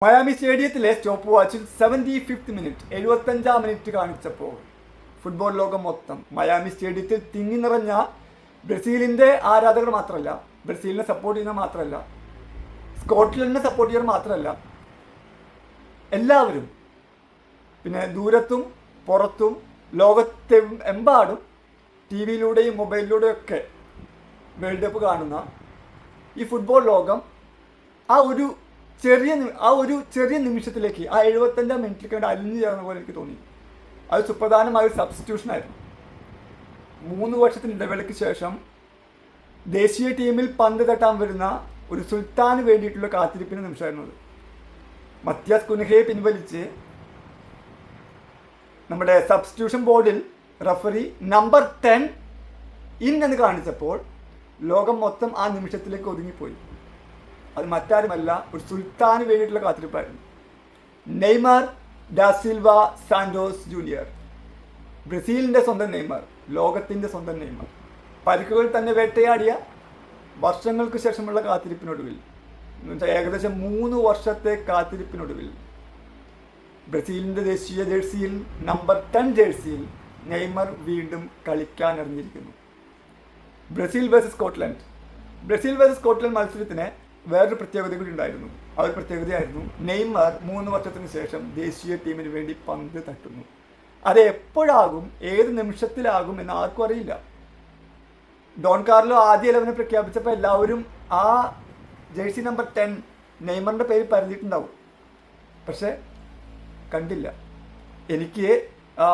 Miami സ്റ്റേഡിയത്തിലെ stop വാച്ചിൽ 75th minute 75ാം minute കാണിച്ചപ്പോൾ football ലോകം മൊത്തം മയാമി സ്റ്റേഡിയത്തിൽ തിങ്ങി നിറഞ്ഞ ബ്രസീലിൻ്റെ ആരാധകർ മാത്രമല്ല, ബ്രസീലിനെ സപ്പോർട്ട് ചെയ്യുന്ന മാത്രമല്ല, സ്കോട്ട്ലൻഡിനെ സപ്പോർട്ട് ചെയ്യുന്ന മാത്രമല്ല, എല്ലാവരും, പിന്നെ ദൂരത്തും പുറത്തും ലോകത്തെ എമ്പാടും ടി വിയിലൂടെയും മൊബൈലിലൂടെയും ഒക്കെ വേൾഡ് കപ്പ് കാണുന്ന ഈ ഫുട്ബോൾ ലോകം ആ ഒരു ചെറിയ നിമിഷത്തിലേക്ക്, ആ 75ാം മിനിറ്റിലേക്ക് വേണ്ടി അലിഞ്ഞു ചേർന്ന പോലെ എനിക്ക് തോന്നി. അത് സുപ്രധാനമായ ഒരു സബ്സ്റ്റിറ്റ്യൂഷനായിരുന്നു. 3 വർഷത്തിന് ഇടവേളയ്ക്ക് ശേഷം ദേശീയ ടീമിൽ പന്ത് തട്ടാൻ വരുന്ന ഒരു സുൽത്താന് വേണ്ടിയിട്ടുള്ള കാത്തിരിപ്പിന് നിമിഷമായിരുന്നു അത്. മത്യാസ് കുൻഹയെ പിൻവലിച്ച് നമ്മുടെ സബ്സ്റ്റിറ്റ്യൂഷൻ ബോർഡിൽ റഫറി നമ്പർ 10 ഇൻ എന്ന് കാണിച്ചപ്പോൾ ലോകം മൊത്തം ആ നിമിഷത്തിലേക്ക് ഒതുങ്ങിപ്പോയി. അത് മറ്റാരുമല്ല, ഒരു സുൽത്താന് വേണ്ടിയിട്ടുള്ള കാത്തിരിപ്പായിരുന്നു. Neymar da Silva Santos Junior, ബ്രസീലിൻ്റെ സ്വന്തം നെയ്മർ, ലോകത്തിൻ്റെ സ്വന്തം നെയ്മർ, പരിക്കുകൾ തന്നെ വേട്ടയാടിയ വർഷങ്ങൾക്ക് ശേഷമുള്ള കാത്തിരിപ്പിനൊടുവിൽ, ഏകദേശം 3 വർഷത്തെ കാത്തിരിപ്പിനൊടുവിൽ ബ്രസീലിൻ്റെ ദേശീയ ജേഴ്സിയിൽ നമ്പർ 10 ജേഴ്സിയിൽ നെയ്മർ വീണ്ടും കളിക്കാൻ ഇറങ്ങിയിരിക്കുന്നു. ബ്രസീൽ വേഴ്സസ് സ്കോട്ട്ലൻഡ് മത്സരത്തിന് വേറൊരു പ്രത്യേകത കൂടി ഉണ്ടായിരുന്നു. ആ ഒരു പ്രത്യേകതയായിരുന്നു നെയ്മർ 3 വർഷത്തിന് ശേഷം ദേശീയ ടീമിന് വേണ്ടി പന്ത് തട്ടുന്നു. അത് എപ്പോഴാകും, ഏത് നിമിഷത്തിലാകും എന്ന് ആർക്കും അറിയില്ല. ഡോൺ കാർലോ ആദ്യ 11 പ്രഖ്യാപിച്ചപ്പോൾ എല്ലാവരും ആ ജേഴ്സി നമ്പർ 10 നെയ്മറിൻ്റെ പേര് പരതിയിട്ടുണ്ടാവും. പക്ഷെ കണ്ടില്ല. എനിക്ക് ആ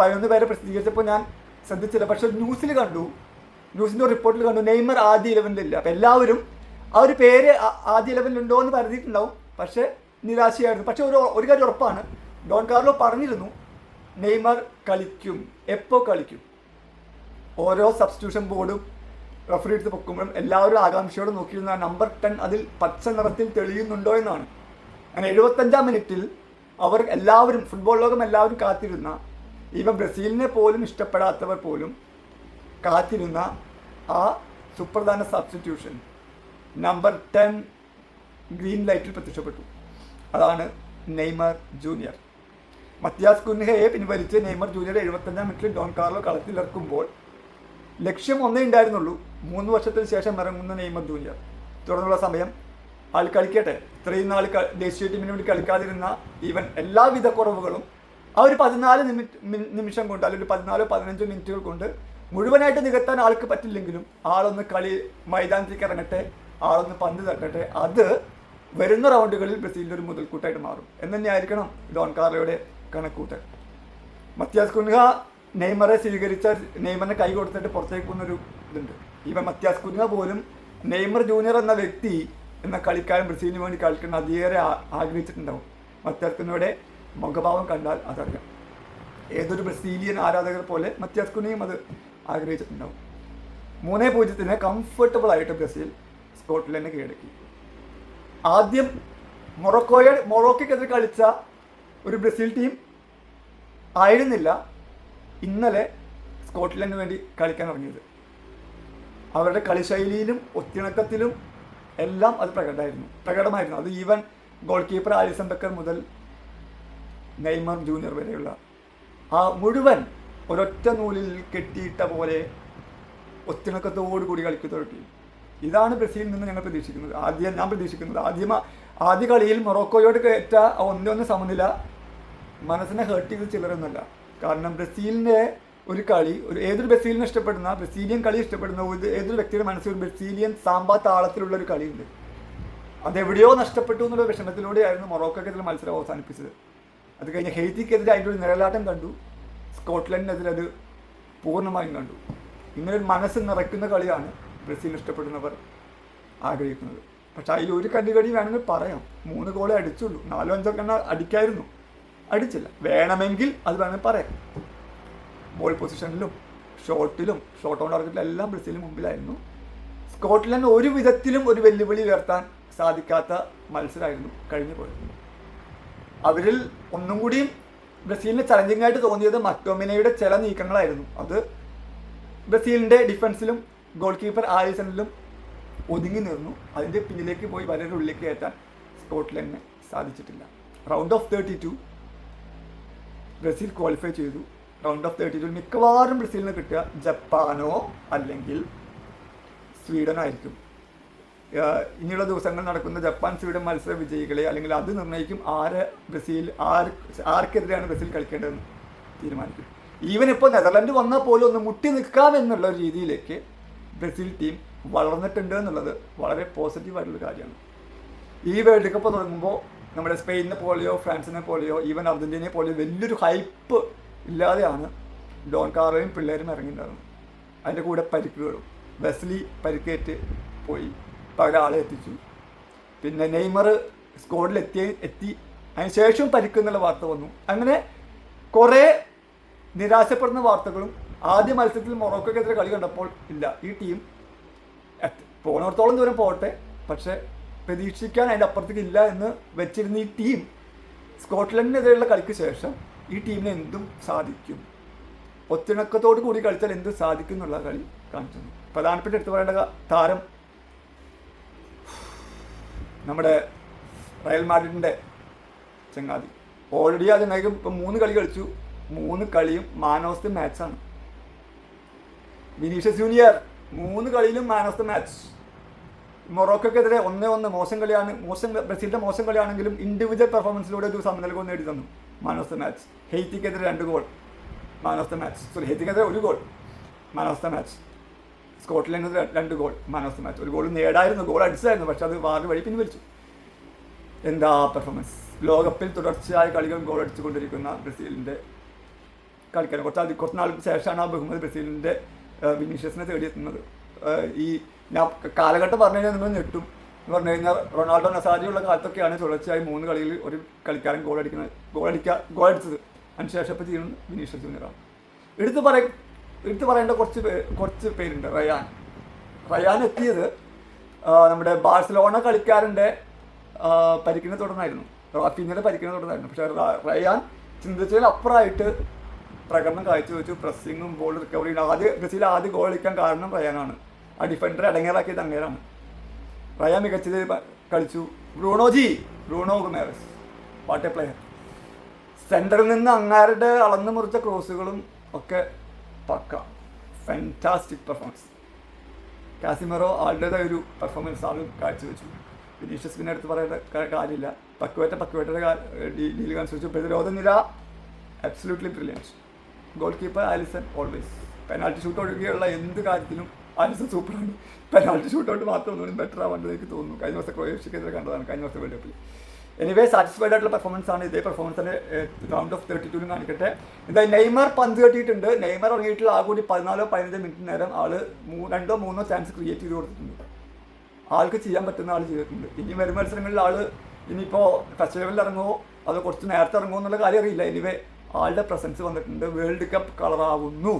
11 പേരെ പ്രസിദ്ധീകരിച്ചപ്പോൾ ഞാൻ ശ്രദ്ധിച്ചില്ല. പക്ഷെ ന്യൂസിൽ കണ്ടു, ന്യൂസിൻ്റെ റിപ്പോർട്ടിൽ കണ്ടു നെയ്മർ ആദ്യ 11-ലില്ല. അപ്പം എല്ലാവരും ആ ഒരു പേര് ആദ്യ 11-ലുണ്ടോ എന്ന് പരതിയിട്ടുണ്ടാവും. പക്ഷേ നിരാശയായിരുന്നു. പക്ഷെ ഒരു കാര്യം ഉറപ്പാണ്, ഡോൺ കാർലോ പറഞ്ഞിരുന്നു നെയ്മർ കളിക്കും, എപ്പോൾ കളിക്കും. ഓരോ സബ്സ്റ്റിറ്റ്യൂഷൻ ബോർഡും റഫറി എടുത്ത് പൊക്കുമ്പോഴും എല്ലാവരും ആകാംക്ഷയോടെ നോക്കിയിരുന്ന നമ്പർ 10 അതിൽ പച്ച നിറത്തിൽ തെളിയുന്നുണ്ടോ എന്നാണ്. അങ്ങനെ 75ാം മിനിറ്റിൽ അവർ എല്ലാവരും, ഫുട്ബോൾ ലോകം എല്ലാവരും കാത്തിരുന്ന, ഈവൻ ബ്രസീലിനെ പോലും ഇഷ്ടപ്പെടാത്തവർ പോലും കാത്തിരുന്ന ആ സുപ്രധാന സബ്സ്റ്റിറ്റ്യൂഷൻ നമ്പർ 10 ഗ്രീൻ ലൈറ്റിൽ പ്രത്യക്ഷപ്പെട്ടു. അതാണ് നെയ്മർ ജൂനിയർ. മത്യാസ് കുൻഹയെ പിൻവലിച്ച് നെയ്മർ ജൂനിയർ 75ാം മിനിറ്റിൽ ഡോൺ കാർലോ കളത്തിലിറക്കുമ്പോൾ ലക്ഷ്യം ഒന്നേ ഉണ്ടായിരുന്നുള്ളൂ, 3 വർഷത്തിന് ശേഷം ഇറങ്ങുന്ന നെയ്മർ ജൂനിയർ. തുടർന്നുള്ള സമയം ആൾ കളിക്കട്ടെ. ഇത്രയും നാൾ ദേശീയ ടീമിന് വേണ്ടി കളിക്കാതിരുന്ന ഈവൻ എല്ലാവിധ കുറവുകളും ആ ഒരു 14 നിമിഷം കൊണ്ട്, അല്ലെങ്കിൽ 14-15 മിനിറ്റുകൾ കൊണ്ട് മുഴുവനായിട്ട് നികത്താൻ ആൾക്ക് പറ്റില്ലെങ്കിലും ആളൊന്ന് മൈതാനത്തേക്ക് ഇറങ്ങട്ടെ, ആളൊന്ന് പന്ത് തട്ടട്ടെ. അത് വരുന്ന റൗണ്ടുകളിൽ ബ്രസീലിൻ്റെ ഒരു മുതൽക്കൂട്ടായിട്ട് മാറും എന്ന് തന്നെയായിരിക്കണം ഡോൺ കാർലോയുടെ കണക്കൂട്ടൽ. മത്യാസ് കുൻഹ നെയ്മറെ സ്വീകരിച്ച, നെയ്മറിനെ കൈ കൊടുത്തിട്ട് പുറത്തേക്ക് പോകുന്നൊരു ഇതുണ്ട്. ഇവൻ മത്യാസ് കുൻഹ പോലും നെയ്മർ ജൂനിയർ എന്ന വ്യക്തി, എന്ന കളിക്കാരൻ ബ്രസീലിന് വേണ്ടി കളിക്കുന്ന അതിയേറെ ആഗ്രഹിച്ചിട്ടുണ്ടാവും. മത്യാസ് കുൻഹയുടെ മുഖഭാവം കണ്ടാൽ അതറിയാം. ഏതൊരു ബ്രസീലിയൻ ആരാധകർ പോലെ മത്യാസ് കുൻഹയും അത് ആഗ്രഹിച്ചിട്ടുണ്ടാവും. 3-0 കംഫർട്ടബിൾ ആയിട്ട് ബ്രസീൽ സ്കോട്ട്ലൻഡിനെ കീഴടക്കി. ആദ്യം മൊറോക്കോയ്ക്കെതിരെ കളിച്ച ഒരു ബ്രസീൽ ടീം ആയിരുന്നില്ല ഇന്നലെ സ്കോട്ട്ലൻഡിന് വേണ്ടി കളിക്കാൻ ഇറങ്ങിയത്. അവരുടെ കളിശൈലിയിലും ഒത്തിണക്കത്തിലും എല്ലാം അത് പ്രകടമായിരുന്നു. അത് even goal keeper Alison Baker മുതൽ നെയ്മർ ജൂനിയർ വരെയുള്ള ആ മുഴുവൻ ഒരൊറ്റ നൂലിൽ കെട്ടിയിട്ട പോലെ ഒത്തിണക്കത്തോടു കൂടി കളിക്കുന്ന ഒരു ടീം. ഇതാണ് ബ്രസീലിൽ നിന്ന് ഞാൻ പ്രതീക്ഷിക്കുന്നത്. ആദ്യ കളിയിൽ മൊറോക്കോയോട് കയറ്റ 1-1 സമനില മനസ്സിനെ ഹേർട്ട് ചെയ്ത് ചിലരൊന്നുമല്ല. കാരണം ബ്രസീലിൻ്റെ ഒരു കളി, ഏതൊരു ബ്രസീലിനെ ഇഷ്ടപ്പെടുന്ന, ബ്രസീലിയൻ കളി ഇഷ്ടപ്പെടുന്ന ഏതൊരു വ്യക്തിയുടെ മനസ്സിൽ ഒരു ബ്രസീലിയൻ സാമ്പാ താളത്തിലുള്ളൊരു കളിയുണ്ട്. അതെവിടെയോ നഷ്ടപ്പെട്ടു എന്നുള്ള വിഷമത്തിലൂടെയായിരുന്നു മൊറോക്കോക്കെതിരെ മത്സരം അവസാനിപ്പിച്ചത്. അത് കഴിഞ്ഞ് ഹെയ്ത്തിക്കെതിരെ അതിൻ്റെ ഒരു നിഴലാട്ടം കണ്ടു, സ്കോട്ട്ലൻഡിനെതിരെ അത് പൂർണ്ണമായും കണ്ടു. ഇങ്ങനൊരു മനസ്സ് നിറയ്ക്കുന്ന കളിയാണ് ബ്രസീൽ ഇഷ്ടപ്പെടുന്നവർ ആഗ്രഹിക്കുന്നത്. പക്ഷേ അതിൽ ഒരു കല്ലുകടി വേണമെങ്കിൽ പറയാം. 3 ഗോളേ അടിച്ചുള്ളൂ. 4-5 എണ്ണം അടിക്കായിരുന്നു, അടിച്ചില്ല. വേണമെങ്കിൽ അത് വേണമെങ്കിൽ പറയാം. ബോൾ പൊസിഷനിലും ഷോട്ട് ഓൺ ടാർഗറ്റിലും എല്ലാം ബ്രസീലിന് മുമ്പിലായിരുന്നു. സ്കോട്ട്ലൻഡ് ഒരു വിധത്തിലും ഒരു വെല്ലുവിളി ഉയർത്താൻ സാധിക്കാത്ത മത്സരമായിരുന്നു കഴിഞ്ഞു പോയത്. അവരിൽ ഒന്നും കൂടിയും ബ്രസീലിന് ചലഞ്ചിങ് ആയിട്ട് തോന്നിയത് മക്ടോമിനയുടെ ചില നീക്കങ്ങളായിരുന്നു. അത് ബ്രസീലിൻ്റെ ഡിഫൻസിലും ഗോൾ കീപ്പർ ആലിസണിലും ഒതുങ്ങി നിന്നു. അതിൻ്റെ പിന്നിലേക്ക് പോയി വളരെ ഉള്ളിലേക്ക് കയറ്റാൻ സ്കോട്ട്ലൻഡിന് സാധിച്ചിട്ടില്ല. റൗണ്ട് ഓഫ് 32 ബ്രസീൽ ക്വാളിഫൈ ചെയ്തു. റൗണ്ട് ഓഫ് 32 മിക്കവാറും ബ്രസീലിന് കിട്ടുക ജപ്പാനോ അല്ലെങ്കിൽ സ്വീഡനോ ആയിരിക്കും. ഇനിയുള്ള ദിവസങ്ങൾ നടക്കുന്ന ജപ്പാൻ സ്വീഡൻ മത്സര വിജയികളെ അല്ലെങ്കിൽ അത് നിർണ്ണയിക്കും ആർക്കെതിരെയാണ് ബ്രസീൽ കളിക്കേണ്ടതെന്ന് തീരുമാനിക്കും. ഈവൻ ഇപ്പോൾ നെതർലൻഡ് വന്നാൽ പോലും ഒന്ന് മുട്ടി നിൽക്കാമെന്നുള്ള രീതിയിലേക്ക് ബ്രസീൽ ടീം വളർന്നിട്ടുണ്ട് എന്നുള്ളത് വളരെ പോസിറ്റീവായിട്ടുള്ള കാര്യമാണ്. ഈ വേൾഡ് കപ്പ് തുടങ്ങുമ്പോൾ നമ്മുടെ സ്പെയിനിനെ പോലെയോ ഫ്രാൻസിനെ പോലെയോ ഈവൻ അർജൻറ്റീനയെ പോലെയോ വലിയൊരു ഹൈപ്പ് ഇല്ലാതെയാണ് ഡോൺ കാർലോയും പിള്ളേരും ഇറങ്ങിയിട്ടുണ്ടായിരുന്നത്. അതിൻ്റെ കൂടെ പരിക്കുകളും വെസ്ലി പരിക്കേറ്റ് പോയി, പല ആളെ എത്തിച്ചു. പിന്നെ നെയ്മർ സ്ക്വാഡിൽ എത്തി അതിന് ശേഷം പരിക്കുന്നുള്ള വാർത്ത വന്നു. അങ്ങനെ കുറേ നിരാശപ്പെടുന്ന വാർത്തകളും ആദ്യ മത്സരത്തിൽ മൊറോക്കോക്കെതിരെ കളി കണ്ടപ്പോൾ ഇല്ല, ഈ ടീം പോണോടത്തോളം ദൂരം പോട്ടെ, പക്ഷേ പ്രതീക്ഷിക്കാൻ അതിൻ്റെ അപ്പുറത്തേക്ക് ഇല്ല എന്ന് വെച്ചിരുന്ന ഈ ടീം സ്കോട്ട്ലൻഡിനെതിരെയുള്ള കളിക്ക് ശേഷം ഈ ടീമിന് എന്തും സാധിക്കും, ഒത്തിണക്കത്തോട് കൂടി കളിച്ചാൽ എന്തും സാധിക്കും എന്നുള്ള കളി കാണിച്ചു. പ്രധാനപ്പെട്ട എടുത്തു പറയേണ്ട താരം നമ്മുടെ റയൽ മാഡ്രിഡിൻ്റെ ചങ്ങാതി. ഓൾറെഡി ആ ചങ്ങാതിക്ക് ഇപ്പം 3 കളി കളിച്ചു, 3 കളിയും മാൻ ഓഫ് ദി മാച്ചാണ്. വിനീഷ്യസ് ജൂനിയർ 3 കളിയിലും മാൻ ഓഫ് ദി മാച്ച്. മൊറോക്കോക്കെതിരെ 1-1 മോശം കളിയാണ്, ബ്രസീലിൻ്റെ മോശം കളിയാണെങ്കിലും ഇൻഡിവിജ്വൽ പെർഫോമൻസിലൂടെ ഒരു സമനില ഗോൾ നേടി തന്നു, മാൻ ഓഫ് ദി മാച്ച്. ഹെയ്ത്തിക്കെതിരെ 2 goal, man of the match. ഹെയ്ത്തിക്കെതിരെ 1 goal, man of the match. സ്കോട്ട്ലൻഡിന് 2 goal, man of the match. 1 goal നേടായിരുന്നു, ഗോൾ അടിച്ചായിരുന്നു, പക്ഷെ അത് വാർ വഴി പിൻവലിച്ചു. എന്താ പെർഫോമൻസ്! ലോകകപ്പിൽ തുടർച്ചയായ കളികൾ ഗോൾ അടിച്ചുകൊണ്ടിരിക്കുന്ന ബ്രസീലിൻ്റെ കളിക്കാൻ കുറച്ച് നാൾക്ക് ശേഷമാണ് ആ ബഹുമതി ബ്രസീലിൻ്റെ വിനീഷ്യസിനെ തേടിയെത്തുന്നത്. ഈ ഞാൻ കാലഘട്ടം പറഞ്ഞു കഴിഞ്ഞാൽ നിങ്ങൾ ഞെട്ടും. എന്ന് പറഞ്ഞു കഴിഞ്ഞാൽ റൊണാൾഡോ നസാരിയുള്ള കാലത്തൊക്കെയാണ് തുടർച്ചയായി 3 കളിയിൽ ഒരു കളിക്കാരൻ ഗോൾ അടിച്ചത്. അതിനുശേഷം ഇപ്പോൾ ചെയ്യുന്നത് വിനീഷ്യസ് ജൂനിയറാണ്. എടുത്തു പറയേണ്ട കുറച്ച് പേരുണ്ട്. റയാൻ എത്തിയത് നമ്മുടെ ബാഴ്സലോണ കളിക്കാരൻ്റെ പരിക്കിനെ തുടർന്നായിരുന്നു, റാഫീനയുടെ പരിക്കിനെ തുടർന്നായിരുന്നു. പക്ഷേ റയാൻ ചിന്തിച്ചതിൽ അപ്പുറമായിട്ട് പ്രകടനം കാഴ്ചവെച്ചു. പ്രസ്സിങ്ങും ബോൾ റിക്കവറിയും ബ്രസീൽ ആദ്യം ഗോൾ അടിക്കാൻ കാരണം റയാനാണ്. ആ ഡിഫൻഡറെ അടങ്ങേറാക്കിയത് അങ്ങേരാണ്. റയാൻ മികച്ചത് കളിച്ചു. Bruno Guimaraes what a player. സെൻറ്ററിൽ നിന്ന് അങ്ങാരുടെ അളന്നു മുറിച്ച ക്രോസുകളും ഒക്കെ പക്ക ഫാന്റാസ്റ്റിക് പെർഫോമൻസ്. കാസിമറോ ആളുടേതായ ഒരു പെർഫോമൻസ് ആളും കാഴ്ചവെച്ചു. വിനീഷ്യസ് പിന്നെ എടുത്ത് പറയേണ്ട കാര്യമില്ല. പക്വേറ്റയുടെ ഡീൽ അനുസരിച്ച് പ്രതിരോധ നിര absolutely brilliant. Goalkeeper Alisson always. Penalty shoot ഒഴികെയുള്ള എന്ത് കാര്യത്തിലും ആലിസൺ സൂപ്പറാണ്. പെനാൽറ്റി ഷൂട്ടൗട്ട് മാത്രം ഒന്നുകൂടി ബെറ്റർ ആവേണ്ടത് എനിക്ക് തോന്നുന്നു. കഴിഞ്ഞ ദിവസം ക്രൊയേഷ്യക്കെതിരെ കണ്ടതാണ്, കഴിഞ്ഞ ദിവസം വേൾഡ് കപ്പിൽ. എനിവേ സാറ്റിസ്ഫൈഡ് ആയിട്ടുള്ള പെർഫോമൻസ് ആണ്. ഇതേ പെർഫോമൻസ് തന്നെ റൗണ്ട് ഓഫ് 32 കാണിക്കട്ടെ. എന്തായാലും നെയ്മർ പന്ത് കെട്ടിയിട്ടുണ്ട്. നെയ്മർ ഇറങ്ങിയിട്ടുള്ള ആ കൂടി 14-15 മിനിറ്റ് നേരം ആൾ 2-3 ചാൻസ് ക്രിയേറ്റ് ചെയ്ത് കൊടുത്തിട്ടുണ്ട്. ആൾക്ക് ചെയ്യാൻ പറ്റുന്ന ആൾ ചെയ്തിട്ടുണ്ട്. ഇനി വരും മത്സരങ്ങളിൽ ആൾ ഇനിയിപ്പോൾ ഫെസ്റ്റിവലിൽ ഇറങ്ങുമോ അതോ കുറച്ച് നേരത്തെ ഇറങ്ങുമോ എന്നുള്ള കാര്യം അറിയില്ല. എനിവേ ആളുടെ പ്രസൻസ് വന്നിട്ടുണ്ട്. World cup കളറാവുന്നു.